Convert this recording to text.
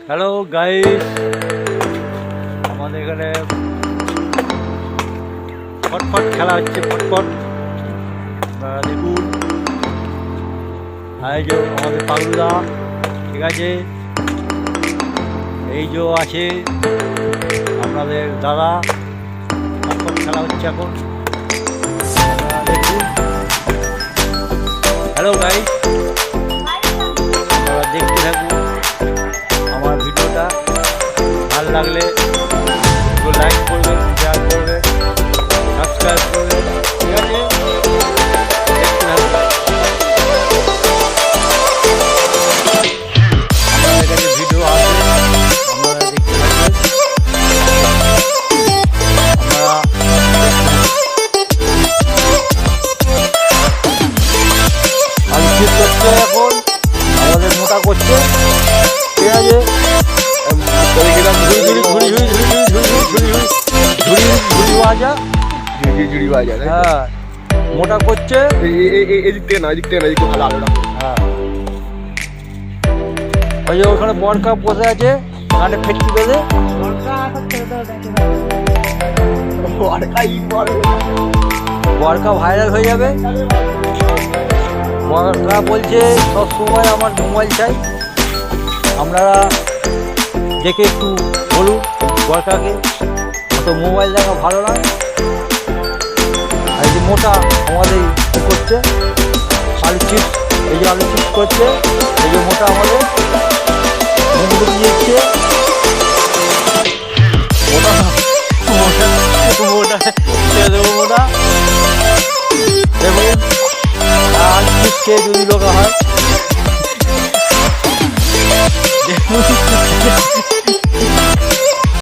Hello guys, আমাদের এখানে ফটফট খেলা হচ্ছে। ফটফট আপনারা দেখুন। এই যে আমাদের পাগলুদা, ঠিক আছে। এই যে আছে আপনাদের দাদা। ফটফট খেলা হচ্ছে এখন, আপনারা দেখুন। হ্যালো গাইস, আপনারা দেখতে থাকুন আমার ভিডিওটা। ভালো লাগলে একটু লাইক করবেন, শেয়ার করবেন, সাবস্ক্রাইব করবেন, ঠিক আছে। দেখতে থাকুন। আমাদের কাছে ভিডিও আসবে, আপনারা দেখতে থাকবেন। আপনারা আলু চিপ করছে এখন, আমাদের মোটা করছে, ঠিক আছে। হ্যাঁ, মোটা করছে। এদিক থেকে না, এদিক থেকে না, এদিক থেকে ভালো আলোটা। হ্যাঁ, ওই যে ওখানে বরকা বসে আছে, ওখানে ফেটকি বেঁধে। বরকা ভাইরাল হয়ে যাবে। বরকা বলছে সবসময় আমার মোবাইল চাই। আপনারা দেখে একটু বলুন বরকাকে, অত মোবাইল দেখা ভালো নয়। আর এই যে মোটা আমাদের করছে আলু চিপস, এই যে আলু চিপস করছে। এই যে মোটা আমাদের মুখ দিচ্ছে। মোটা মোটা মোটা ছেড়ে দেবো মোটা। দেখুন, আলু চিপস খেয়ে যদি লোক হয় দেখুন।